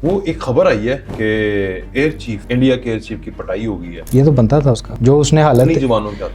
वो एक खबर आई है कि एयर चीफ, इंडिया के एयर चीफ की पटाई हो गई है। ये तो बनता था उसका, जो उसने हालत अपनी जवानों क्या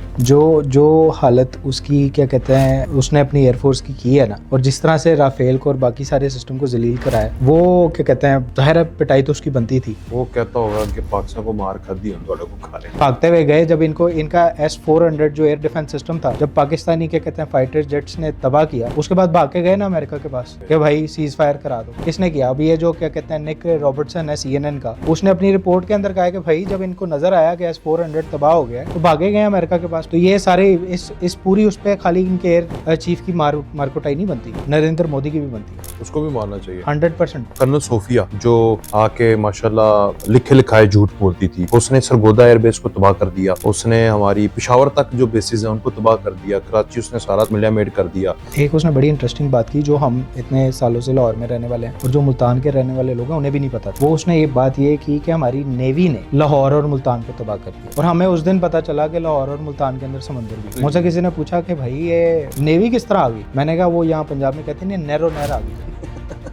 जो हालत उसकी क्या कहते हैं उसने अपनी एयरफोर्स की है ना, और जिस तरह से राफेल को और बाकी सारे सिस्टम को जलील कराया, वो क्या कहते हैं जाहिर है पिटाई तो उसकी बनती थी। वो कहता होगा कि पाकिस्तान को मार खा दी, हम को खा रहे हैं। भागते हुए गए जब इनका S-400 जो एयर डिफेंस सिस्टम था, जब पाकिस्तानी क्या कहते हैं फाइटर जेट्स ने तबाह किया, उसके बाद भाग के गए ना अमेरिका के पास कि भाई सीज फायर करा दो। किसने किया? अब ये जो क्या कहते हैं निक रॉबर्टसन है CNN का, उसने अपनी रिपोर्ट के अंदर कहा है कि भाई जब इनको नजर आया कि S-400 तबाह हो गया तो भागे गए अमेरिका के पास। तो ये सारे इस पूरी उस पे खाली इनके एयर चीफ की मारकुटाई नहीं बनती, नरेंद्र मोदी की भी बनती है। उसको भी मारना चाहिए 100%। कर्नल सोफिया जो आके माशाल्लाह लिखे लिखाए झूठ बोलती थी, उसने सरगोदा एयरबेस को तबाह कर दिया, उसने हमारी पेशावर तक जो बेसिस है उनको तबाह कर दिया, कराची उसने सारा मिलिया मेड कर दिया। एक उसने बड़ी इंटरेस्टिंग बात की, जो हम इतने सालों से लाहौर में रहने वाले हैं और जो मुल्तान के रहने वाले लोग हैं उन्हें भी नहीं पता। वो उसने ये बात ये की कि हमारी नेवी ने लाहौर और मुल्तान को तबाह कर दिया, और हमें उस दिन पता चला कि लाहौर और मुल्तान के अंदर समंदर भी। मुझसे किसी ने पूछा कि भाई ये नेवी किस तरह आ गई, मैंने कहा वो यहाँ पंजाब में कहते हैं नैरो नहर आ गई।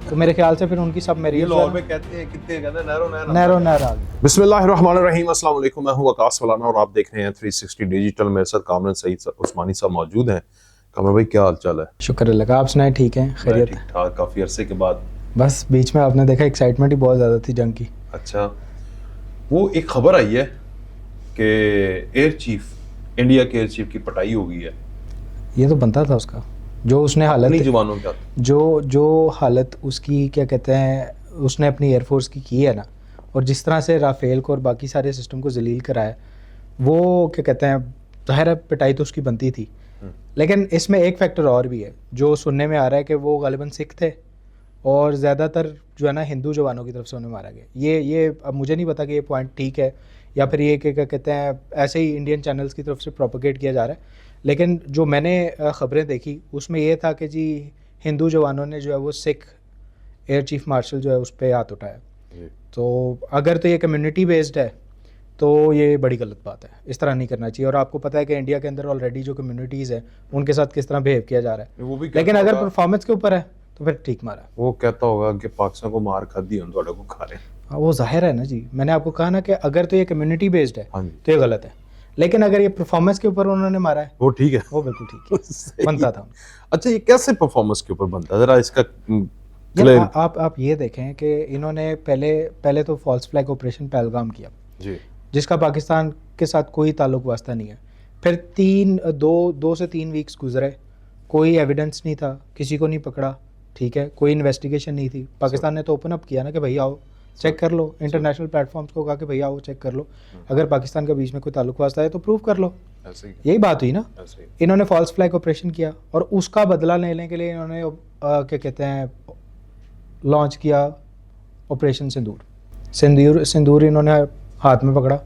तो मेरे ख्याल से फिर उनकी सब मेरी लाहौर में कहते हैं कितने कहते हैं नैरो नहर आ गई। बिस्मिल्लाहिर्रहमानिर्रहीम, अस्सलाम वालेकुम। मैं हूं वकास फलाना और आप देख रहे हैं 360 डिजिटल। मेरे साथ कामरान सईद उस्मानी साहब मौजूद हैं। कामरान भाई क्या हाल चाल है? शुक्र अल्लाह का, आप सुनाए? ठीक है, खैरियत? ठीक ठाक, काफी अरसे के बाद। बस बीच में आपने देखा एक्साइटमेंट ही बहुत ज्यादा थी जंग की। अच्छा, वो एक खबर आई है कि एयर चीफ, इंडिया के एयर चीफ की पटाई हो गई है। ये तो बनता था उसका, जो उसने हालत जवानों क्या जो हालत उसकी क्या कहते हैं उसने अपनी एयरफोर्स की है ना, और जिस तरह से राफेल को और बाकी सारे सिस्टम को जलील कराया, वो क्या कहते हैं जाहिर है पिटाई तो उसकी बनती थी। लेकिन इसमें एक फैक्टर और भी है जो सुनने में आ रहा है कि वो गालिबन सिख थे और ज़्यादातर जो है ना हिंदू जवानों की तरफ से उन्हें मारा गया। ये अब मुझे नहीं पता कि ये पॉइंट ठीक है या फिर ये क्या कहते हैं ऐसे ही इंडियन चैनल्स की तरफ से प्रोपोगेट किया जा रहा है। लेकिन जो मैंने ख़बरें देखी उसमें ये था कि जी हिंदू जवानों ने जो है वो सिख एयर चीफ मार्शल जो है उस पर हाथ उठाया। तो अगर तो ये कम्युनिटी बेस्ड है तो ये बड़ी गलत बात है, इस तरह नहीं करना चाहिए। और आपको पता है कि इंडिया के अंदर ऑलरेडी जो कम्युनिटीज़ हैं उनके साथ किस तरह बिहेव किया जा रहा है। वो भी लेकिन अगर परफॉर्मेंस के ऊपर है तो फिर ठीक मारा। वो कहता होगा कि पाकिस्तान को मार खा दी, हम को खा रहे हैं। हाँ, वो जाहिर है ना जी, मैंने आपको कहा ना कि अगर तो ये कम्युनिटी बेस्ड है तो ये गलत है, लेकिन अगर ये परफॉर्मेंस के ऊपर उन्होंने मारा है वो ठीक है, वो बिल्कुल ठीक है। बनता था। अच्छा, ये कैसे परफॉर्मेंस के ऊपर बनता है, जरा इसका आप ये देखें कि इन्होंने पहले तो फॉल्स फ्लैग ऑपरेशन पहलगाम किया जी, जिसका जिसका पाकिस्तान के साथ कोई ताल्लुक वास्ता नहीं है। फिर दो से तीन वीक्स गुजरे, कोई एविडेंस नहीं था, किसी को नहीं पकड़ा, ठीक है, कोई इन्वेस्टिगेशन नहीं थी। पाकिस्तान ने तो ओपन अप किया ना कि भाई आओ चेक कर लो, इंटरनेशनल प्लेटफॉर्म्स को कहा कि भैया आओ चेक कर लो, अगर पाकिस्तान के बीच में कोई ताल्लुक वास्ता है तो प्रूव कर लो। यही बात हुई ना। इन्होंने फॉल्स फ्लैग ऑपरेशन किया और उसका बदला लेने के लिए इन्होंने क्या कहते हैं लॉन्च किया ऑपरेशन सिंदूर इन्होंने हाथ में पकड़ा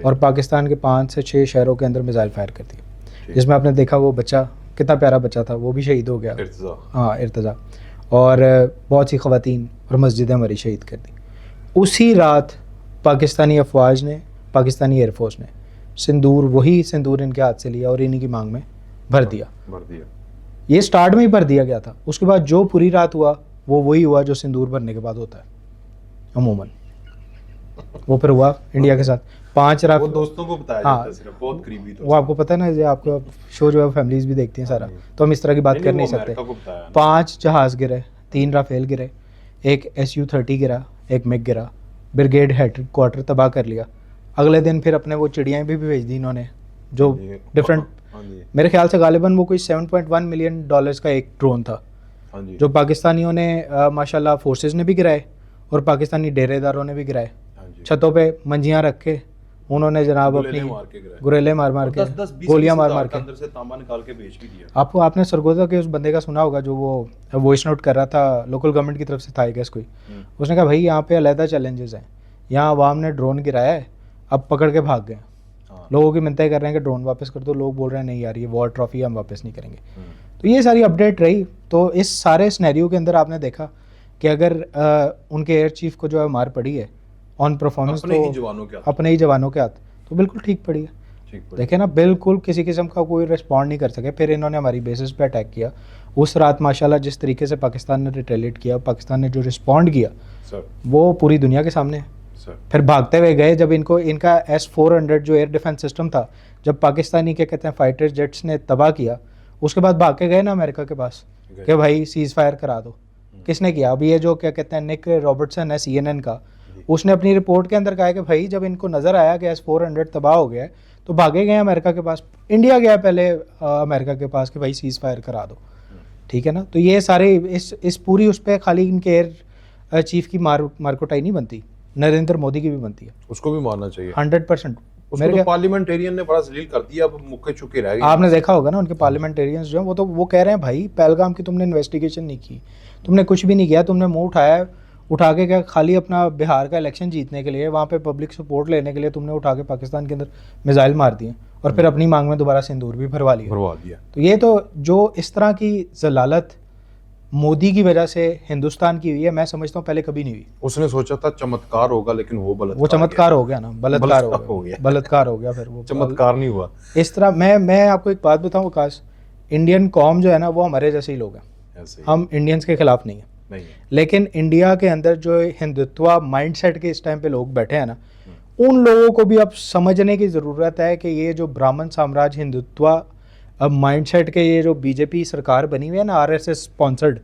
और पाकिस्तान के 5 से 6 शहरों के अंदर मिसाइल फायर कर दिए, जिसमें आपने देखा वो बच्चा कितना प्यारा बच्चा था, वो भी शहीद हो गया। हाँ, इर्तजा। और बहुत सी ख़वातीन और मस्जिदें हमारी शहीद कर दी। उसी रात पाकिस्तानी अफवाज ने, पाकिस्तानी एयरफोर्स ने वही सिंदूर इनके हाथ से लिया और इन्हीं की मांग में भर दिया। ये स्टार्ट में ही भर दिया गया था। उसके बाद जो पूरी रात हुआ वो वही हुआ जो सिंदूर भरने के बाद होता है अमूमन। वो फिर हुआ इंडिया के साथ 5 रात। वो दोस्तों को बताया जाता है, सिर्फ बहुत करीबी दोस्त। वो आपको पता है ना, जो आपका शो जो है फैमिलीज भी देखती हैं सारा, तो हम इस तरह की बात कर नहीं सकते। 5 जहाज़ गिरे, 3 राफेल गिरे, एक SU-30 गिरा, एक मिग गिरा, ब्रिगेड हेड क्वार्टर तबाह कर लिया। अगले दिन फिर अपने वो चिड़ियाँ भी भेज दी इन्होंने जो डिफरेंट, मेरे ख्याल से गालिबन वो कोई $7.1 मिलियन का एक ड्रोन था जो पाकिस्तानियों ने माशाल्लाह फोर्सेस ने भी गिराए और पाकिस्तानी डेरेदारों ने भी गिराए। छतों पे मंजियाँ रख के उन्होंने जनाब अपनी गुरेले मार के गोलियां मार के अंदर से तांबा निकाल के बेच भी दिया। आपने सरगोदा के उस बंदे का सुना होगा जो वो वॉइस नोट कर रहा था, लोकल गवर्नमेंट की तरफ से था गैस कोई, उसने कहा भाई यहाँ पे अलहदा चैलेंजेस हैं, यहाँ अवाम ने ड्रोन गिराया है, अब पकड़ के भाग गए। लोगों की मिन्नतें कर रहे हैं कि ड्रोन वापस कर दो, लोग बोल रहे हैं नहीं यार ये वॉर ट्रॉफी हम वापस नहीं करेंगे। तो ये सारी अपडेट रही। तो इस सारे सिनेरियो के अंदर आपने देखा कि अगर उनके एयर चीफ को जो है मार पड़ी है ऑन परफॉर्मेंस अपने ही जवानों के हाथ, तो बिल्कुल ठीक पड़ी है। देखे ना, बिल्कुल किसी किस्म का कोई रिस्पॉन्ड नहीं कर सके। फिर इन्होंने हमारी बेसिस पे अटैक किया। उस रात माशाल्लाह जिस तरीके से पाकिस्तान ने रिटेलिएट किया, पाकिस्तान ने जो रिस्पॉन्ड किया सर वो पूरी दुनिया के सामने है। सर फिर भागते हुए गए जब इनको इनका S-400 जो एयर डिफेंस सिस्टम था, जब पाकिस्तानी क्या कहते हैं फाइटर जेट्स ने तबाह किया, उसके बाद भाग के गए ना अमेरिका के पास कि भाई सीज फायर करा दो। किसने किया? अब ये जो क्या कहते हैं निक रॉबर्टसन है CNN का, उसने अपनी रिपोर्ट के अंदर कहा है कि भाई जब इनको नज़र आया कि S-400 तबाह हो गया है तो भागे गए अमेरिका के पास। इंडिया गया पहले अमेरिका के पास कि भाई सीज फायर करा दो, ठीक है ना। तो ये सारे इस पूरी उस पर खाली इनके एयर चीफ की मारकुटाई नहीं बनती, नरेंद्र मोदी की भी बनती है। उसको भी मारना चाहिए 100%। उसको तो पार्लियामेंटेरियन ने बड़ा जलील कर दिया, अब मुक्के चुके रह गए। आपने देखा होगा ना उनके पार्लियामेंटेरियंस जो हैं वो कह रहे हैं भाई पहलगाम की तुमने इन्वेस्टिगेशन नहीं की, तुमने कुछ भी नहीं किया, तुमने मुंह उठा के क्या खाली अपना बिहार का इलेक्शन जीतने के लिए, वहाँ पे पब्लिक सपोर्ट लेने के लिए तुमने उठा के पाकिस्तान के अंदर मिसाइल मार दिए और फिर अपनी मांग में दोबारा सिंदूर भी भरवा दिया। तो ये तो जो इस तरह की जलालत मोदी की वजह से हिंदुस्तान की हुई है, मैं समझता हूँ पहले कभी नहीं हुई। उसने सोचा था चमत्कार होगा, लेकिन वो चमत्कार हो गया ना, बलात्कार हो गया। बलात्कार हो गया, फिर वो चमत्कार नहीं हुआ। इस तरह मैं आपको एक बात बताऊं आकाश, इंडियन कौम जो है ना वो हमारे जैसे ही लोग हैं, हम इंडियंस के खिलाफ नहीं है, लेकिन इंडिया के अंदर जो हिंदुत्व माइंडसेट के इस टाइम पे लोग बैठे हैं ना, उन लोगों को भी अब समझने की ज़रूरत है कि ये जो ब्राह्मण साम्राज्य हिंदुत्व अब माइंडसेट के ये जो बीजेपी सरकार बनी हुई है ना RSS स्पॉन्सर्ड,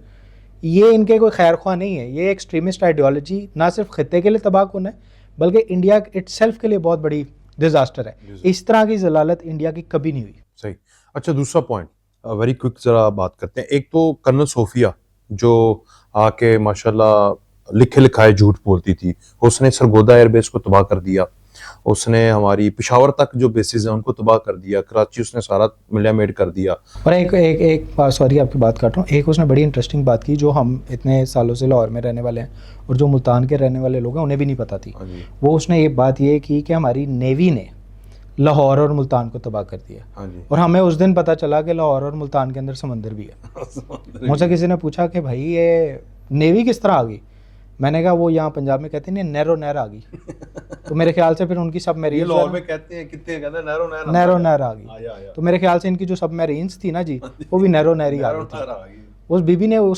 ये इनके कोई खैर ख्वाह नहीं है। ये एक्सट्रीमिस्ट आइडियोलॉजी ना सिर्फ खत्ते के लिए तबाहकुन है बल्कि इंडिया इटसेल्फ के लिए बहुत बड़ी डिजास्टर है। इस तरह की जलालत इंडिया की कभी नहीं हुई। सही। अच्छा, दूसरा पॉइंट वेरी क्विक जरा बात करते हैं। एक तो कर्नल सोफिया जो आके माशाल्लाह लिखे लिखाए झूठ बोलती थी, उसने सरगोदा एयरबेस को तबाह कर दिया, उसने हमारी पिशावर तक जो बेसिस है उनको तबाह कर दिया, कराची उसने सारा मिलियामेड कर दिया। और एक सॉरी आपकी बात काट रहा हूँ, एक उसने बड़ी इंटरेस्टिंग बात की जो हम इतने सालों से लाहौर में रहने वाले हैं और जो मुल्तान के रहने वाले लोग हैं उन्हें भी नहीं पता थी। वो उसने ये बात ये की कि हमारी नेवी ने लाहौर और मुल्तान को तबाह कर दिया, और हमें उस दिन पता चला कि लाहौर और मुल्तान के अंदर समंदर भी है। मुझसे किसी ने पूछा कि भाई ये नेवी किस तरह आ गई, मैंने कहा वो यहाँ पंजाब में कहते हैं नैरो नहर आ गई। तो मेरे ख्याल से फिर उनकी सबमरीन लाहौर में कहते हैं कितने कहते हैं नैरो नहर आ गई। तो मेरे ख्याल से इनकी जो सबमरीन्स थी ना जी वो भी नैरो नहर ही आ गई। उस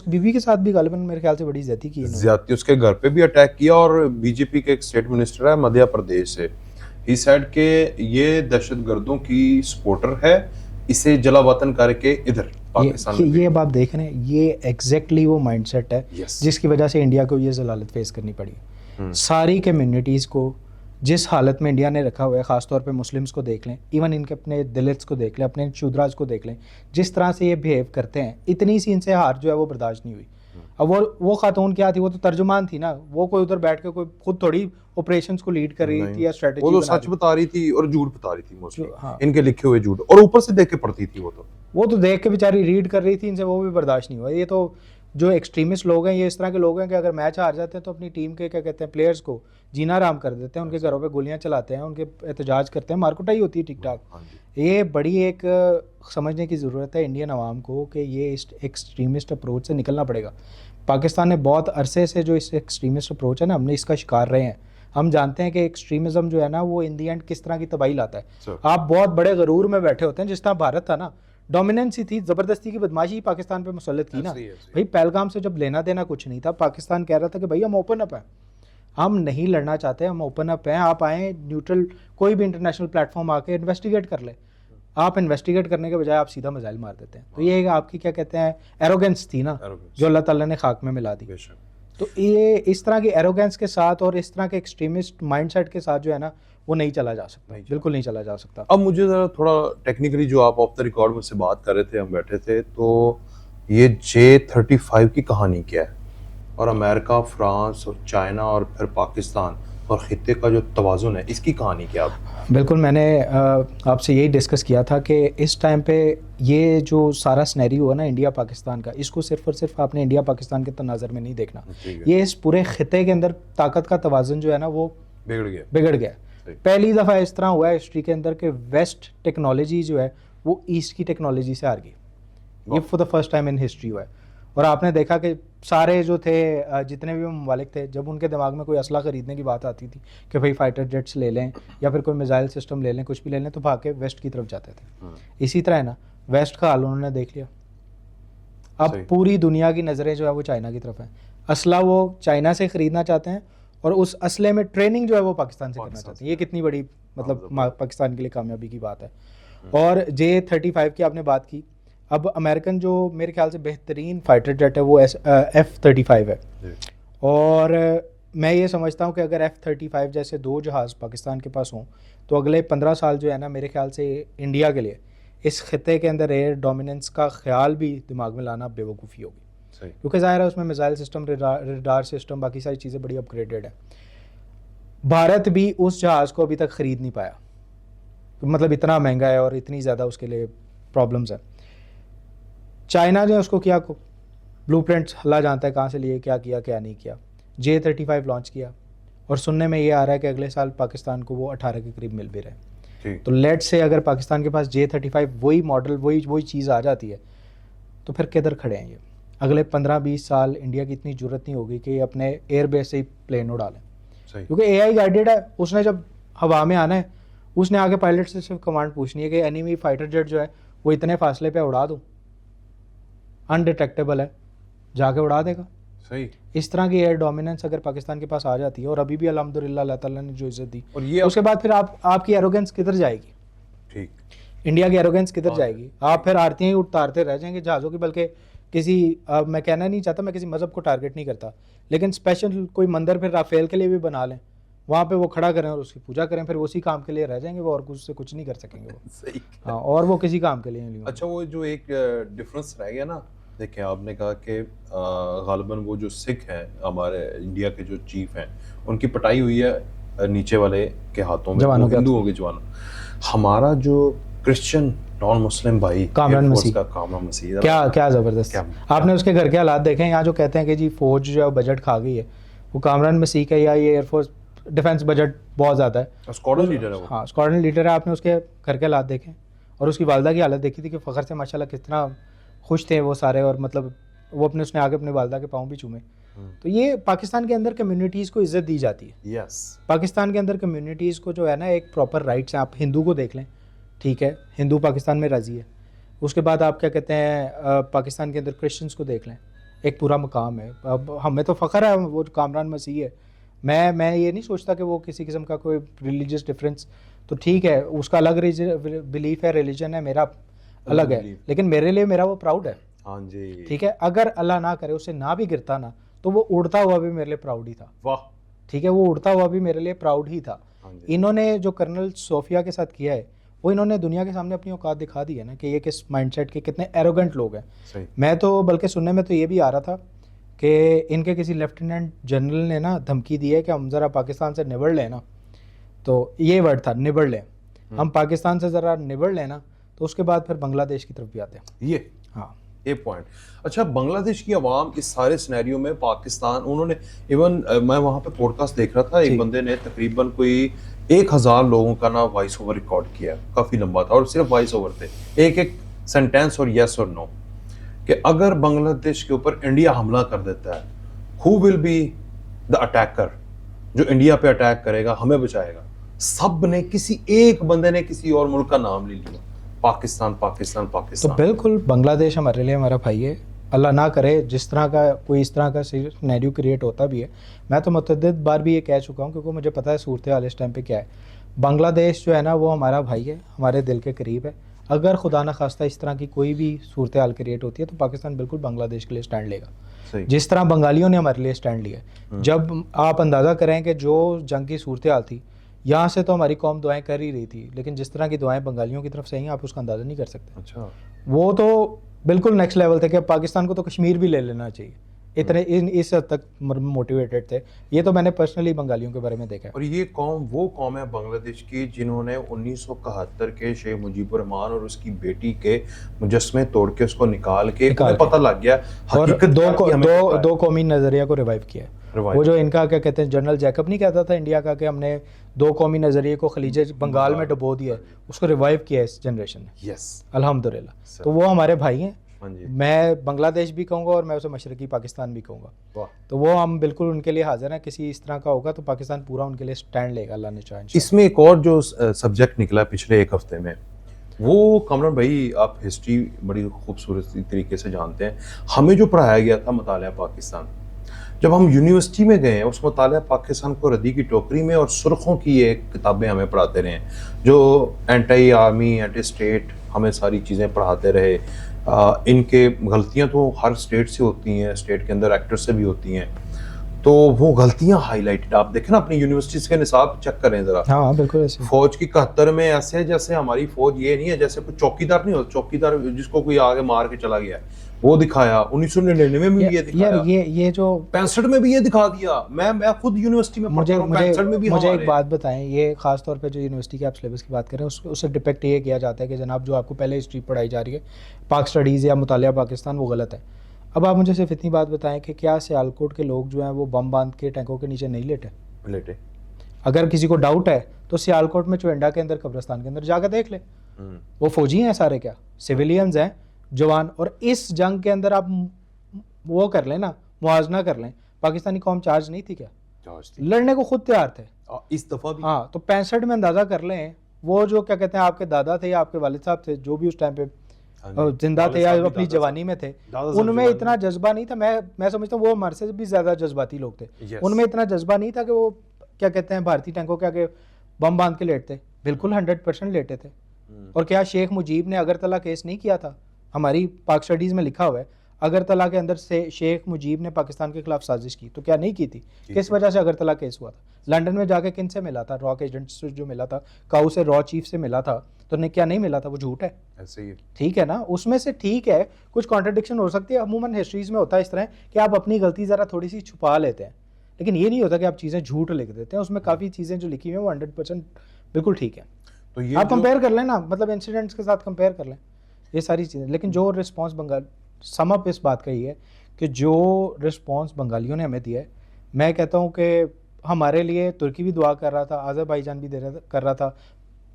बीबी के साथ भी गालिबन मेरे ख्याल से बड़ी ज्यादती की, ज्यादती उसके घर पे भी अटैक किया। और बीजेपी के एक स्टेट मिनिस्टर है मध्य प्रदेश से, ही सेड के ये दहशतगर्दों की सपोर्टर है, इसे जला वतन करके इधर पाकिस्तान में ये बात देख रहे हैं, ये एग्जैक्टली वो माइंडसेट है जिसकी वजह से इंडिया को ये जलालत फेस करनी पड़ी। सारी कम्युनिटीज़ को जिस हालत में इंडिया ने रखा हुआ है, ख़ासतौर पे मुस्लिम्स को देख लें, इवन इनके अपने दलित्स को देख लें, अपने शूद्राज को देख लें, जिस तरह से ये बिहेव करते हैं, इतनी सी इनसे हार जो है वो बर्दाश्त नहीं हुई। अब वो खातून क्या थी, वो तो तर्जुमान थी ना, वो कोई उधर बैठ के कोई खुद थोड़ी ऑपरेशंस को लीड कर रही थी या स्ट्रेटजी, वो तो सच बता रही थी और झूठ बता रही थी मोस्टली। इनके लिखे हुए झूठ, और ऊपर से देख के पढ़ती थी। वो तो देख के बेचारी रीड कर रही थी, इनसे वो भी बर्दाश्त नहीं हुआ। ये तो जो एक्सट्रीमिस्ट लोग हैं, ये इस तरह के लोग हैं कि अगर मैच हार जाते हैं तो अपनी टीम के क्या कहते हैं प्लेयर्स को जीना आराम कर देते हैं, उनके घरों पे गोलियां चलाते हैं, उनके एहतजाज करते हैं, मारकुटाई होती है ठीक ठाक। ये बड़ी एक समझने की ज़रूरत है इंडियन आवाम को कि ये इस एक्सट्रीमिस्ट अप्रोच से निकलना पड़ेगा। पाकिस्तान ने बहुत अरसे से जो इस एक्सट्रीमिस्ट अप्रोच है ना, हमने इसका शिकार रहे हैं। हम जानते हैं कि एक्सट्रीमिज्म जो है ना वो इन दी एंड किस तरह की तबाही लाता है। आप बहुत बड़े गरूर में बैठे होते हैं, जिस तरह भारत था ना, डोमिनेंसी थी, ज़बरदस्ती की बदमाशी पाकिस्तान पे मुसल्लत की ना। भाई पहलगाम से जब लेना देना कुछ नहीं था, पाकिस्तान कह रहा था कि भाई हम ओपन अप हैं, हम नहीं लड़ना चाहते, हम ओपन अप हैं, आप आएँ न्यूट्रल, कोई भी इंटरनेशनल प्लेटफॉर्म आके इन्वेस्टिगेट कर ले। आप इन्वेस्टिगेट करने के बजाय आप सीधा मिसाइल मार देते हैं। तो ये आपकी क्या कहते हैं एरोगेंस थी ना, जो अल्लाह ताला ने खाक में मिला दी। तो ये इस तरह की एरोगेंस के साथ और इस तरह के एक्सट्रीमिस्ट माइंडसेट के साथ जो है ना वो नहीं चला जा सकता, बिल्कुल नहीं चला जा सकता। अब मुझे ज़रा थोड़ा टेक्निकली, जो आप ऑफ द रिकॉर्ड मुझसे बात कर रहे थे, हम बैठे थे, तो ये J-35 की कहानी क्या है, और अमेरिका, फ्रांस और चाइना और फिर पाकिस्तान और ख़ित्ते का जो तवाज़ुन है, इसकी कहानी क्या है? बिल्कुल, मैंने आपसे यही डिस्कस किया था कि इस टाइम पे ये जो सारा सिनेरियो है ना इंडिया पाकिस्तान का, इसको सिर्फ और सिर्फ आपने इंडिया पाकिस्तान के तनाज़र में नहीं देखना। ये इस पूरे ख़ित्ते के अंदर ताकत का तवाज़ुन जो है ना वो बिगड़ गया। पहली दफ़ा इस तरह हुआ है हिस्ट्री के अंदर कि वेस्ट टेक्नोलॉजी जो है वो ईस्ट की टेक्नोलॉजी से हार गई। ये for the first time in history हुआ है। और आपने देखा कि सारे जो थे, जितने भी ममालिक थे, जब उनके दिमाग में कोई असला ख़रीदने की बात आती थी कि भाई फाइटर जेट्स ले लें या फिर कोई मिसाइल सिस्टम ले लें, कुछ भी ले लें, तो भाग के वेस्ट की तरफ जाते थे। इसी तरह है ना, वेस्ट का हाल उन्होंने देख लिया। अब पूरी दुनिया की नज़रें जो है वो चाइना की तरफ हैं। असला वो चाइना से ख़रीदना चाहते हैं और उस असले में ट्रेनिंग जो है वो पाकिस्तान से करना चाहते हैं। ये कितनी बड़ी मतलब पाकिस्तान के लिए कामयाबी की बात है। और J-35 की आपने बात की, अब अमेरिकन जो मेरे ख्याल से बेहतरीन फाइटर जेट है वो F-35 है। और मैं ये समझता हूँ कि अगर F-35 जैसे 2 जहाज़ पाकिस्तान के पास हों तो अगले 15 साल जो है ना, मेरे ख्याल से इंडिया के लिए इस खत्े के अंदर एयर डोमिनेंस का ख्याल भी दिमाग में लाना बेवकूफ़ी होगी, क्योंकि ज़ाहिर है उसमें मिसाइल सिस्टम, रडार सिस्टम, बाकी सारी चीज़ें बड़ी अपग्रेडेड है। भारत भी उस जहाज़ को अभी तक ख़रीद नहीं पाया, मतलब इतना महंगा है और इतनी ज़्यादा उसके लिए प्रॉब्लम्स है। चाइना ने उसको किया, ब्लूप्रिंट्स अल्लाह जानता है कहाँ से लिए, क्या किया क्या नहीं किया। J-35 लॉन्च किया और सुनने में ये आ रहा है कि अगले साल पाकिस्तान को वो 18 के करीब मिल भी रहे। तो लेट से अगर पाकिस्तान के पास J-35 वही मॉडल वही चीज़ आ जाती है तो फिर किधर खड़े हैं ये। अगले 15-20 साल इंडिया की इतनी ज़रूरत नहीं होगी कि अपने एयरबेस से ही प्लेन उड़ा लें, क्योंकि AI गाइडेड है। उसने जब हवा में आना है, उसने आगे पायलट से सिर्फ कमांड पूछनी है कि एनिमी फाइटर जेट जो है वो इतने फासले पे उड़ा दूँ, अनडिटेक्टेबल है, जाके उड़ा देगा। सही। इस तरह की एयर डोमिनेंस अगर पाकिस्तान के पास आ जाती है, और अभी भी अल्हम्दुलिल्लाह अल्लाह ताला ने जो इज्जत दी, और ये उसके बाद फिर आपकी एरोगेंस किधर जाएगी? ठीक, इंडिया की एरोगेंस किधर जाएगी? आप फिर आरतियाँ ही उतारते रह जाएंगे जहाज़ों की। बल्कि किसी मैं कहना नहीं चाहता, मैं किसी मज़हब को टारगेट नहीं करता, लेकिन स्पेशल कोई मंदिर फिर राफेल के लिए भी बना लें, वहाँ पे वो खड़ा करें और उसकी पूजा करें, फिर उसी काम के लिए रह जाएंगे वो, और कुछ से कुछ नहीं कर सकेंगे वो। सही। हाँ, और वो किसी काम के लिए नहीं। अच्छा, वो जो एक डिफरेंस रह गया ना, देखिए आपने कहा कि गालिबन वो जो सिख हैं हमारे इंडिया के जो चीफ हैं, उनकी पटाई हुई है नीचे वाले के हाथों में, हिंदुओं के जवानों। हमारा जो क्रिश्चियन नॉन मुस्लिम भाई कामरान मसीह क्या ज़बरदस्त। आपने उसके घर के हालात देखे हैं? यहाँ जो कहते हैं कि जी फौज जो है बजट खा गई है, वो कामरान मसीह का, या ये एयरफोर्स डिफेंस बजट बहुत ज़्यादा है। स्क्वाड्रन लीडर है वो। हाँ, स्क्वाड्रन लीडर है। आपने उसके घर के हालात देखे और उसकी वालदा की हालत देखी थी कि फ़ख्र से माशाल्लाह कितना खुश थे वो सारे, और मतलब वो उसने आगे अपने वालदा के पाँव भी चूमे। तो ये पाकिस्तान के अंदर कम्युनिटीज़ को इज़्ज़त दी जाती है। यस, पाकिस्तान के अंदर कम्युनिटीज़ को जो है ना एक प्रॉपर राइट्स हैं। आप हिंदू को देख लें, ठीक है, हिंदू पाकिस्तान में राज़ी है। उसके बाद आप क्या कहते हैं, पाकिस्तान के अंदर क्रिश्चियंस को देख लें, एक पूरा मकाम है। अब हमें तो फ़ख्र है वो कामरान मसीह है। मैं ये नहीं सोचता कि वो किसी किस्म का कोई रिलीजियस डिफरेंस, तो ठीक है, उसका अलग बिलीफ है, रिलीजन है, मेरा अलग है, लेकिन मेरे लिए मेरा वो प्राउड है। हाँ जी, ठीक है। अगर अल्लाह ना करे उससे ना भी गिरता ना, तो वो उड़ता हुआ भी मेरे लिए प्राउड ही था। वाह, ठीक है, वो उड़ता हुआ भी मेरे लिए प्राउड ही था। इन्होंने जो कर्नल सोफिया के साथ किया है, वो इन्होंने दुनिया के सामने अपनी औकात दिखा दी है ना, कि ये किस माइंडसेट के कितने एरोगेंट लोग हैं। मैं तो बल्कि सुनने में तो ये भी आ रहा था कि इनके किसी लेफ्टिनेंट जनरल ने ना धमकी दी है कि हम ज़रा पाकिस्तान से निबड़ लें ना, तो ये वर्ड था, निबड़ लें, हम पाकिस्तान से ज़रा निबड़ लें ना, तो उसके बाद फिर बांग्लादेश की तरफ भी आते हैं। ये हाँ, ये पॉइंट। अच्छा, बांग्लादेश की आवाम इस सारे सिनेरियो में पाकिस्तान, उन्होंने इवन मैं वहाँ पे पॉडकास्ट देख रहा था, एक बंदे ने तकरीबन कोई 1000 लोगों का ना वॉइस ओवर रिकॉर्ड किया, काफ़ी लंबा था, और सिर्फ वॉइस ओवर थे, एक एक सेंटेंस और यस और नो, कि अगर बांग्लादेश के ऊपर इंडिया हमला कर देता है, who will be the attacker, जो इंडिया पे अटैक करेगा, हमें बचाएगा। सब ने, किसी एक बंदे ने किसी और मुल्क का नाम नहीं लिया, पाकिस्तान पाकिस्तान पाकिस्तान। तो बिल्कुल बांग्लादेश हमारे लिए हमारा भाई है। अल्लाह ना करे जिस तरह का कोई इस तरह का सिनेरियो क्रिएट होता भी है, मैं तो मुतअद्दिद बार भी ये कह चुका हूँ, क्योंकि मुझे पता है सूरत हाल इस टाइम पे क्या है। बांग्लादेश जो है ना वो हमारा भाई है, हमारे दिल के करीब है। अगर खुदा न खास्ता इस तरह की कोई भी सूरत हाल क्रिएट होती है तो पाकिस्तान बिल्कुल बांग्लादेश के लिए स्टैंड लेगा, जिस तरह बंगालियों ने हमारे लिए स्टैंड लिया। जब आप अंदाज़ा करें कि जो जंग की सूरत हाल थी, यहाँ से तो हमारी कौम दुआएं कर ही रही थी, लेकिन जिस तरह की दुआएं बंगालियों की तरफ से आई आप उसका अंदाज़ा नहीं कर सकते। अच्छा, वो तो बिल्कुल नेक्स्ट लेवल थे कि पाकिस्तान को तो कश्मीर भी ले लेना चाहिए, इतने इस हद तक मोटिवेटेड थे। ये तो मैंने पर्सनली बंगालियों के बारे में देखा है। और ये कौम वो कौम है बांग्लादेश की जिन्होंने 1971 के शेख मुजीबुर रहमान और उसकी बेटी के मुजस्मे तोड़ के उसको निकाल के पता लग गया और दो कौमी नज़रिया को रिवाइव किया है। वो जो इनका क्या कहते हैं, जनरल जैकब नहीं कहता था इंडिया का कि हमने दो कौमी नज़रिए को खलीज बंगाल में डुबो दिया है, उसको रिवाइव किया है इस जनरेशन ने। यस, अल्हम्दुलिल्लाह। तो वो हमारे भाई हैं। मैं बांग्लादेश भी कहूँगा और मैं उसे मशरकी पाकिस्तान भी कहूँगा। तो वो हम बिल्कुल उनके लिए हाजिर हैं। किसी इस तरह का होगा तो पाकिस्तान पूरा उनके लिए स्टैंड लेगा, अल्लाह ने चाहा। इसमें एक और जो सब्जेक्ट निकला पिछले एक हफ्ते में, वो कामरान भाई, आप हिस्ट्री बड़ी खूबसूरत तरीके से जानते हैं, हमें जो पढ़ाया गया था मुतालिया पाकिस्तान, जब हम यूनिवर्सिटी में गए हैं उस मुतालिया पाकिस्तान को रद्दी की टोकरी में और सुर्खों की ये किताबें हमें पढ़ाते रहे जो एंटी आर्मी एंटी स्टेट हमें सारी चीज़ें पढ़ाते रहे। इनके गलतियां तो हर स्टेट से होती हैं, स्टेट के अंदर एक्टर से भी होती हैं, तो वो गलतियां हाईलाइटेड आप देखें ना अपनी यूनिवर्सिटीज के निसाब चेक करें जरा। हाँ बिल्कुल ऐसे। फौज की 71 में ऐसे है जैसे हमारी फौज ये नहीं है जैसे कोई चौकीदार नहीं होता, चौकीदार जिसको कोई आगे मार के चला गया है वो दिखाया, 1999 में भी ये दिखाया, यार ये जो 65 में भी ये दिखा दिया। मैं खुद यूनिवर्सिटी में मुझे पढ़ता हूं, 65 में भी मुझे एक हमारे बात बताएं, ये खास तौर पे जो यूनिवर्सिटी के आप सिलेबस की बात करें उससे डिपेक्ट ये किया जाता है कि जनाब जो आपको पहले हिस्ट्री पढ़ाई जा रही है पाक स्टडीज़ या मुतालिया पाकिस्तान वो गलत है। अब आप मुझे सिर्फ इतनी बात बताएं कि क्या सियालकोट के लोग जो हैं वो बम बांध के टैंकों के नीचे नहीं लेटे? अगर किसी को डाउट है तो सियालकोट में चुंडा के अंदर कब्रिस्तान के अंदर जाकर देख ले, वो फौजी हैं सारे, क्या सिविलियंस हैं, जवान। और इस जंग के अंदर आप वो कर लें ना, मुआवजा कर लें, पाकिस्तानी कौम चार्ज नहीं थी क्या? लड़ने को खुद तैयार थे इस दफा भी। हाँ, तो 65 में अंदाजा कर लें वो जो क्या कहते हैं आपके दादा थे या आपके वालिद साहब थे जो भी उस टाइम पे जिंदा थे या अपनी जवानी में थे, उनमें इतना जज्बा नहीं था। मैं समझता हूँ वो हमारे से भी ज्यादा जज्बाती लोग थे। उनमें इतना जज्बा नहीं था कि वो क्या कहते हैं भारतीय टैंकों के आगे बम बांध के लेटते। बिल्कुल 100% लेटे थे। और क्या शेख मुजीब ने अगरतला केस नहीं किया था? हमारी पाक स्टडीज़ में लिखा हुआ है अगरतला के अंदर से शेख मुजीब ने पाकिस्तान के खिलाफ साजिश की, तो क्या नहीं की थी? किस वजह से अगरतला केस हुआ था? लंदन में जाके किन से मिला था? रॉ के एजेंट से जो मिला था, काऊ से रॉ चीफ से मिला था, तो ने क्या नहीं मिला था? वो झूठ है, ऐसे ही ठीक है ना? उसमें से ठीक है कुछ कॉन्ट्रडिक्शन हो सकती है, अमूमन हिस्ट्रीज में होता है इस तरह कि आप अपनी गलती ज़रा थोड़ी सी छुपा लेते हैं, लेकिन ये नहीं होता कि आप चीज़ें झूठ लिख देते हैं। उसमें काफ़ी चीज़ें जो लिखी हुई हैं वो 100% बिल्कुल ठीक है। तो ये आप कंपेयर कर लें ना, मतलब इंसिडेंट्स के साथ कंपेयर कर लें ये सारी चीज़ें। लेकिन जो रिस्पांस बंगाल सम अप इस बात का ही है कि जो रिस्पांस बंगालियों ने हमें दिया है, मैं कहता हूँ कि हमारे लिए तुर्की भी दुआ कर रहा था, आज़रबाईजान भी कर रहा था,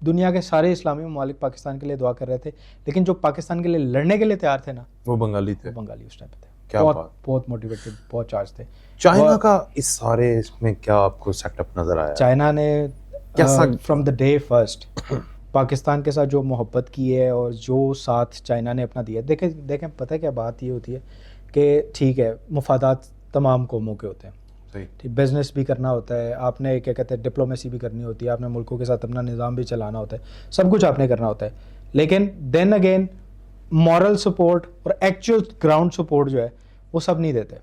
दुनिया के सारे इस्लामी ममालिक पाकिस्तान के लिए दुआ कर रहे थे, लेकिन जो पाकिस्तान के लिए लड़ने के लिए तैयार थे ना, वो बंगाली थे। वो बंगाली उस टाइम पे थे। क्या बहुत मोटिवेटेड, बहुत चार्ज थे। चाइना का इस सारे इसमें क्या आपको सेटअप नजर आया? चाइना ने कैसा from the day first Pakistan के साथ जो मोहब्बत की है और जो साथ चाइना ने अपना दिया, देखें पता है क्या बात ये होती है कि ठीक है मुफादात तमाम कौमों के होते हैं, ठीक, बिजनेस भी करना होता है आपने, क्या कहते हैं डिप्लोमेसी भी करनी होती है आपने, मुल्कों के साथ अपना निज़ाम भी चलाना होता है, सब कुछ आपने करना होता है, लेकिन देन अगेन मॉरल सपोर्ट और एक्चुअल ग्राउंड सपोर्ट जो है वो सब नहीं देते।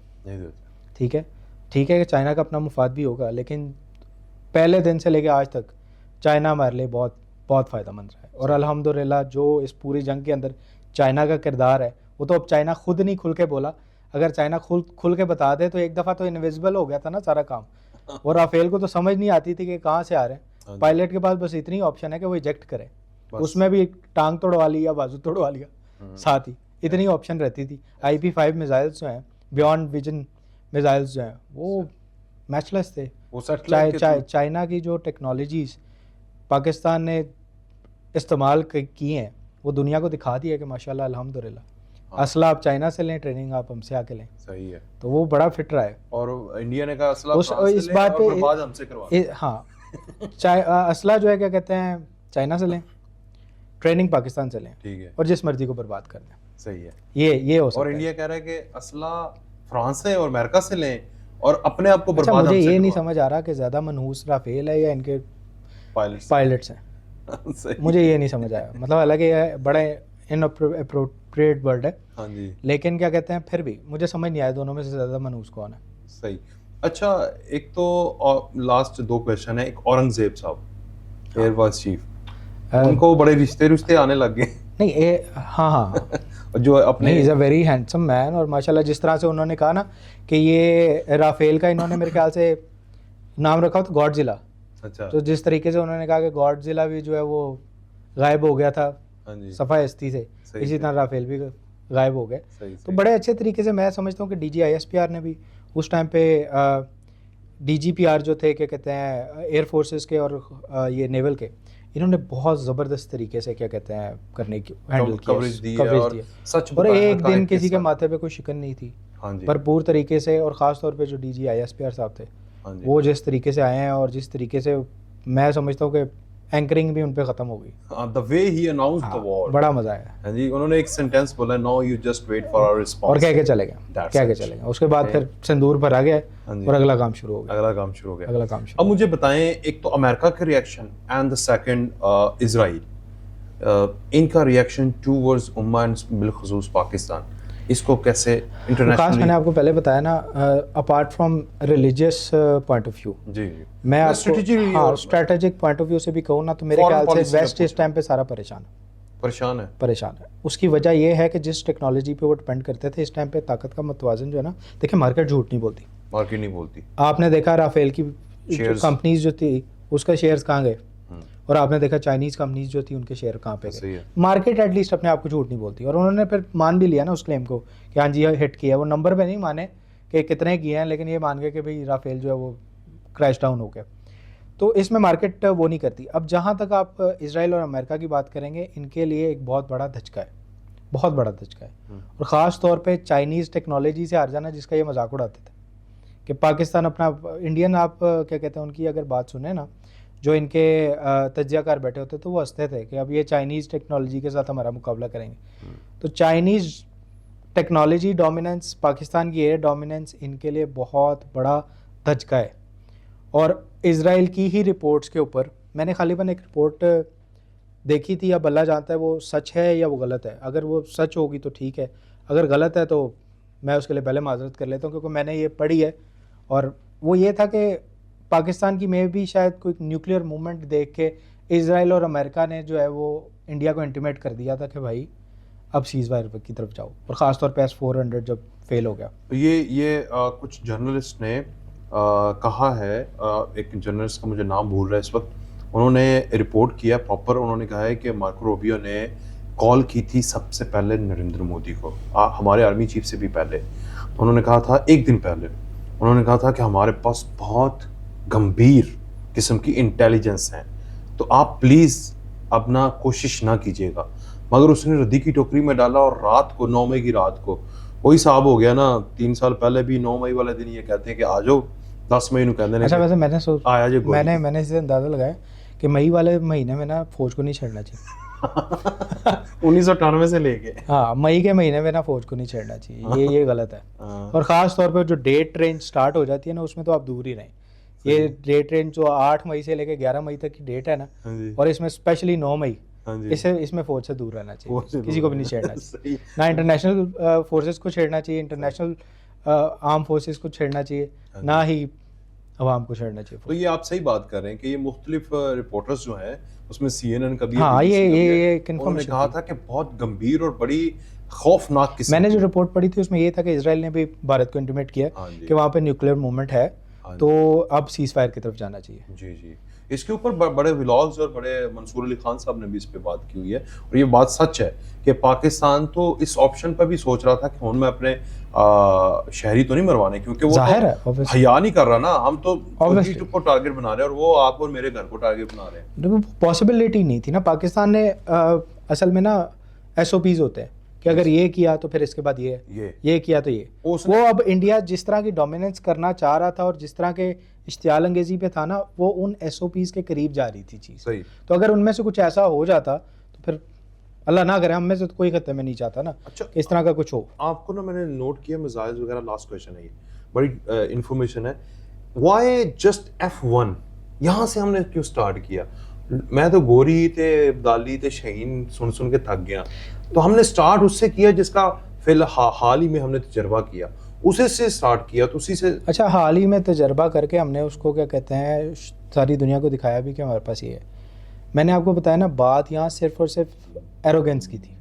ठीक है कि चाइना का अपना मुफाद भी होगा, लेकिन पहले दिन से लेकर आज तक चाइना हमारे लिए बहुत बहुत फ़ायदेमंद रहा है। और अल्हम्दुलिल्लाह जो इस पूरी जंग के अंदर चाइना का किरदार है वो तो अब चाइना खुद नहीं खुल के बोला, अगर चाइना खुल के बता दे तो एक दफ़ा तो इनविजिबल हो गया था ना सारा काम। और राफेल को तो समझ नहीं आती थी कि कहाँ से आ रहे हैं, पायलट के पास बस इतनी ऑप्शन है कि वो इजेक्ट करे, उसमें भी टांग तोड़वा ली या बाजू तोड़वा लिया साथ ही, इतनी ऑप्शन रहती थी। IP-5 मिसाइल्स जो हैं, बियॉन्ड विजन मिसाइल्स जो हैं, वो मैचलेस थे। चाइना की जो टेक्नोलॉजीज़ पाकिस्तान ने इस्तेमाल की हैं वो दुनिया को दिखा दिया कि माशाल्लाह अल्हम्दुलिल्लाह। असला आप चाइना से लें, ट्रेनिंग आप हमसे आके लें, सही है, तो वो बड़ा फिट रहा है। और इंडिया ने कहा असला इस बात पे हमसे करवा, हाँ असला जो है क्या कहते हैं चाइना से लें, ट्रेनिंग पाकिस्तान से लें, ठीक है, और जिस मर्जी को बर्बाद कर दें, सही है, ये हो सकता है। और इंडिया कह रहा है कि असला फ्रांस से और अमेरिका से लें और अपने आप को बर्बाद। मुझे ये नहीं समझ आ रहा कि ज्यादा मनहूस राफेल है या इनके पायलट्स हैं मुझे ये नहीं समझ आया। मतलब हालांकि ये बड़े इनअप्रोप्रिएट वर्ड है, हाँ जी, लेकिन क्या कहते हैं फिर भी मुझे समझ नहीं आया दोनों में से ज्यादा मनहूस कौन है। सही। अच्छा, एक तो लास्ट 2 क्वेश्चन है। एक औरंगजेब साहब एयर फोर्स चीफ, उनको बड़े रिश्ते आने लग गए। नहीं हाँ जो अपने is a very handsome man, और माशाल्लाह जिस तरह से उन्होंने कहा ना कि ये राफेल का इन्होंने मेरे ख्याल से नाम रखा था गॉडजिला। अच्छा, तो जिस तरीके से उन्होंने कहा कि गॉडजिला भी जो है वो गायब हो गया था सफा हस्ती से, इसी तरह राफेल भी गायब हो गए। तो बड़े अच्छे तरीके से मैं समझता हूँ कि DG ISPR ने भी उस टाइम पे DGPR जो थे क्या कहते हैं एयर फोर्सेस के और ये नेवल के, इन्होंने बहुत ज़बरदस्त तरीके से क्या कहते हैं करने की हैंडल किया, कवरेज दिया सच, और एक दिन किसी के माथे पे कोई शिकन नहीं थी, भरपूर तरीके से। और ख़ास तौर पे जो DG ISPR साहब थे वो जिस तरीके से आए हैं और जिस तरीके से मैं समझता हूँ कि एंकरिंग भी उन पे खत्म हो गई। The way he announced the war, बड़ा मजा आया। हाँ जी, उन्होंने एक सेंटेंस बोला, no you just wait for our response, और कह के चले गए, That's कह के it. चले गए। उसके बाद फिर सिंदूर भरा गया हाँ जी। और अगला काम शुरू हो गया। अगला काम शुरू हो गया। अगला काम शुरू। अब मुझे बताएं, एक तो अमेरिका का reaction and the second Israel, इनका रिएक्शन टूवर्ड्स उम्मा एंड बिलखुसूस पाकिस्तान, इसको कैसे खास इंटरनेशनली? मैंने आपको पहले बताया ना, apart from religious point of view, जी मैं आपको strategically strategic point of view से भी कहूँ ना, तो मेरे Foreign ख्याल policy से का वेस्ट इस टाइम पे सारा परेशान है। परेशान है। उसकी वजह यह है कि जिस टेक्नोलॉजी पे वो डिपेंड करते थे, इस टाइम पे ताकत का मतवाजन जो है ना, देखिए मार्केट झूठ नहीं बोलती। मार्केट नहीं बोलती। आपने देखा राफेल की Shares- कंपनीज जो थी उसका शेयर्स कहाँ गए, और आपने देखा चाइनीज कंपनीज जो थी उनके शेयर कहाँ पे सही गए। है। मार्केट एटलीस्ट अपने आप को झूठ नहीं बोलती, और उन्होंने फिर मान भी लिया ना उस क्लेम को कि हाँ जी ये हिट किया। वो नंबर पे नहीं माने कि कितने किए हैं, लेकिन ये मान गए कि भाई राफेल जो है वो क्रैश डाउन हो गया। तो इसमें मार्केट वो नहीं करती। अब जहाँ तक आप इसराइल और अमेरिका की बात करेंगे, इनके लिए एक बहुत बड़ा धचका है, बहुत बड़ा धचका है। और ख़ास तौर पे चाइनीज़ टेक्नोलॉजी से हार जाना, जिसका ये मजाक उड़ाते थे कि पाकिस्तान अपना इंडियन, आप क्या कहते हैं, उनकी अगर बात सुने ना, जो इनके तज्जियाकार बैठे होते तो वो हंसते थे कि अब ये चाइनीज़ टेक्नोलॉजी के साथ हमारा मुकाबला करेंगे। तो चाइनीज़ टेक्नोलॉजी डोमिनेंस, पाकिस्तान की एयर डोमिनेंस, इनके लिए बहुत बड़ा धचका है। और इसराइल की ही रिपोर्ट्स के ऊपर मैंने खालीपन एक रिपोर्ट देखी थी, अब अल्लाह जानता है वो सच है या वो गलत है। अगर वो सच होगी तो ठीक है, अगर गलत है तो मैं उसके लिए पहले माजरत कर लेता हूँ, क्योंकि मैंने ये पढ़ी है। और वो ये था कि पाकिस्तान की में भी शायद कोई न्यूक्लियर मूवमेंट देख के इसराइल और अमेरिका ने जो है वो इंडिया को इंटीमेट कर दिया था कि भाई अब सीज़ फायर की तरफ जाओ। और ख़ास तौर पे S-400 जब फेल हो गया। तो ये कुछ जर्नलिस्ट ने कहा है, एक जर्नलिस्ट का मुझे नाम भूल रहा है इस वक्त, उन्होंने रिपोर्ट किया प्रॉपर। उन्होंने कहा है कि मार्को रूबियो ने कॉल की थी सबसे पहले नरेंद्र मोदी को, हमारे आर्मी चीफ से भी पहले। तो उन्होंने कहा था, एक दिन पहले उन्होंने कहा था कि हमारे पास बहुत गंभीर किस्म की इंटेलिजेंस है, तो आप प्लीज़ अपना कोशिश ना कीजिएगा। मगर उसने रद्दी की टोकरी में डाला, और रात को 9 मई की रात को वही साहब हो गया ना। 3 साल पहले भी 9 मई वाले दिन ये कहते हैं कि आ जाओ, 10 मई को कहते हैं। अच्छा, वैसे आया जी मैंने इसे अंदाज़ा लगाया कि मई वाले महीने में ना फौज को नहीं छेड़ना चाहिए। 1998 से लेके, हाँ, मई के महीने में ना फौज को नहीं छेड़ना चाहिए, ये गलत है। और ख़ास तौर पर जो डेट रेंज स्टार्ट हो जाती है ना, उसमें तो आप दूर ही रहें। ये डेट रेंज जो 8 मई से लेके 11 मई तक की डेट है ना, और इसमें स्पेशली 9 मई, इसमें फौज से दूर रहना चाहिए, किसी को भी नहीं छेड़ना चाहिए। ना इंटरनेशनल फोर्सेस को छेड़ना चाहिए, इंटरनेशनल आर्म फोर्सेस को छेड़ना चाहिए, ना ही अवाम को छेड़ना चाहिए। तो ये आप सही बात कर रहे हैं कि ये मुख्तलिफ रिपोर्टर्स जो हैं, उसमें CNN का भी, हाँ, ये उन्होंने इन्फॉर्मेशन कहा था कि बहुत गंभीर और बड़ी खौफनाक किस्म। मैंने जो रिपोर्ट पढ़ी थी उसमें ये था कि इसराइल ने भी भारत को इंटीमेट किया कि वहाँ पे न्यूक्लियर मूवमेंट है, तो अब सीज फायर की तरफ जाना चाहिए। जी जी, इसके ऊपर बड़े व्लॉग्स और बड़े मंसूर अली खान साहब ने भी इस पे बात की हुई है, और ये बात सच है कि पाकिस्तान तो इस ऑप्शन पर भी सोच रहा था कि मैं अपने शहरी तो नहीं मरवाने, क्योंकि वो जाहिर है, तो हया नहीं कर रहा ना, हम तो को टारगेट बना रहे हैं और वो आपको और मेरे घर को टारगेट बना रहे हैं। पॉसिबिलिटी नहीं थी ना। पाकिस्तान ने असल में ना SOPs होते हैं कि अगर ये किया तो फिर इसके बाद ये किया तो ये। वो अब इंडिया जिस तरह की डोमिनेंस करना चाह रहा था और जिस तरह के इश्तियाल अंगेजी पे था ना, वो उन SOPs के करीब जा रही थी चीज़। तो अगर उनमें से कुछ ऐसा हो जाता तो फिर अल्लाह ना करे, हम में से तो कोई खत्ते में नहीं चाहता ना। अच्छा, इस तरह का कुछ हो। आपको ना मैंने नोट किया मिसाइल्स वगैरह, लास्ट क्वेश्चन है ये, बड़ी इन्फॉर्मेशन है। व्हाई जस्ट F1, यहाँ से हमने क्यों स्टार्ट किया? मैं तो गोरी थे, अब्दाली थे, शहीन सुन के थक गया। तो हमने स्टार्ट उससे किया जिसका हाल ही में हमने तजर्बा किया, उसे से स्टार्ट किया, तो उसी से। अच्छा, हाल ही में तजर्बा करके हमने उसको क्या कहते हैं, सारी दुनिया को दिखाया भी कि हमारे पास ये है। मैंने आपको बताया ना, बात यहाँ सिर्फ और सिर्फ एरोगेंस की थी।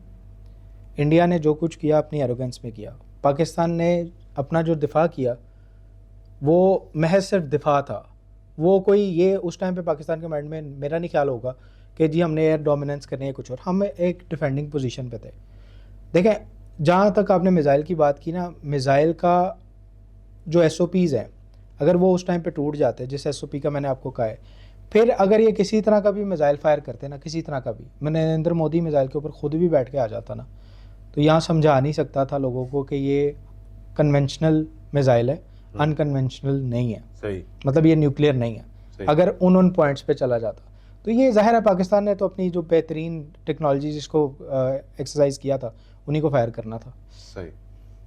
इंडिया ने जो कुछ किया अपनी एरोगेंस में किया। पाकिस्तान ने अपना जो दिफा किया वो महज सिर्फ दिफा था। वो कोई ये उस टाइम पे पाकिस्तान के माइंड में मेरा नहीं ख्याल होगा कि जी हमने एयर डोमिनेंस करनी है कुछ और। हम एक डिफेंडिंग पोजीशन पे थे। देखें, जहाँ तक आपने मिसाइल की बात की ना, मिसाइल का जो SOPs हैं, अगर वो उस टाइम पे टूट जाते, जिस SOP का मैंने आपको कहा है, फिर अगर ये किसी तरह का भी मिसाइल फायर करते ना, किसी तरह का भी, नरेंद्र मोदी मिसाइल के ऊपर खुद भी बैठ के आ जाता ना, तो यहाँ समझा नहीं सकता था लोगों को कि ये कन्वेंशनल मिसाइल है, अनकन्वेंशनल नहीं है। सही, मतलब ये न्यूक्लियर नहीं है। अगर उन पॉइंट्स पे चला जाता तो ये ज़ाहिर है पाकिस्तान ने तो अपनी जो बेहतरीन टेक्नोलॉजी जिसको एक्सरसाइज किया था उन्हीं को फायर करना था। सही।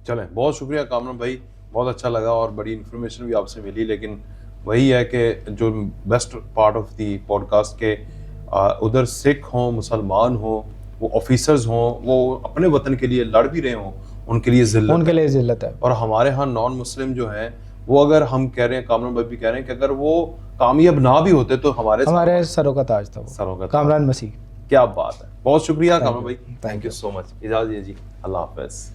चलें, बहुत शुक्रिया कामरान भाई, बहुत अच्छा लगा और बड़ी इन्फॉर्मेशन भी आपसे मिली। लेकिन वही है कि जो best part of the podcast के उधर सिख हों, मुसलमान हों, वो ऑफिसर्स हों, वो अपने वतन के लिए लड़ भी रहे हों, उनके लिए ज़िल्लत उनके लिए ज़िल्लत है। और हमारे यहाँ नॉन मुस्लिम जो हैं वो, अगर हम कह रहे हैं, कामरान भाई भी कह रहे हैं कि अगर वो कामयाब ना भी होते तो हमारे सरों का ताज था वो, सरों का ताज। कामरान मसीह। क्या बात है, बहुत शुक्रिया कामरान भाई, Thank thank you you. So much. इजाज़त दीजिए, अल्लाह हाफ़िज़।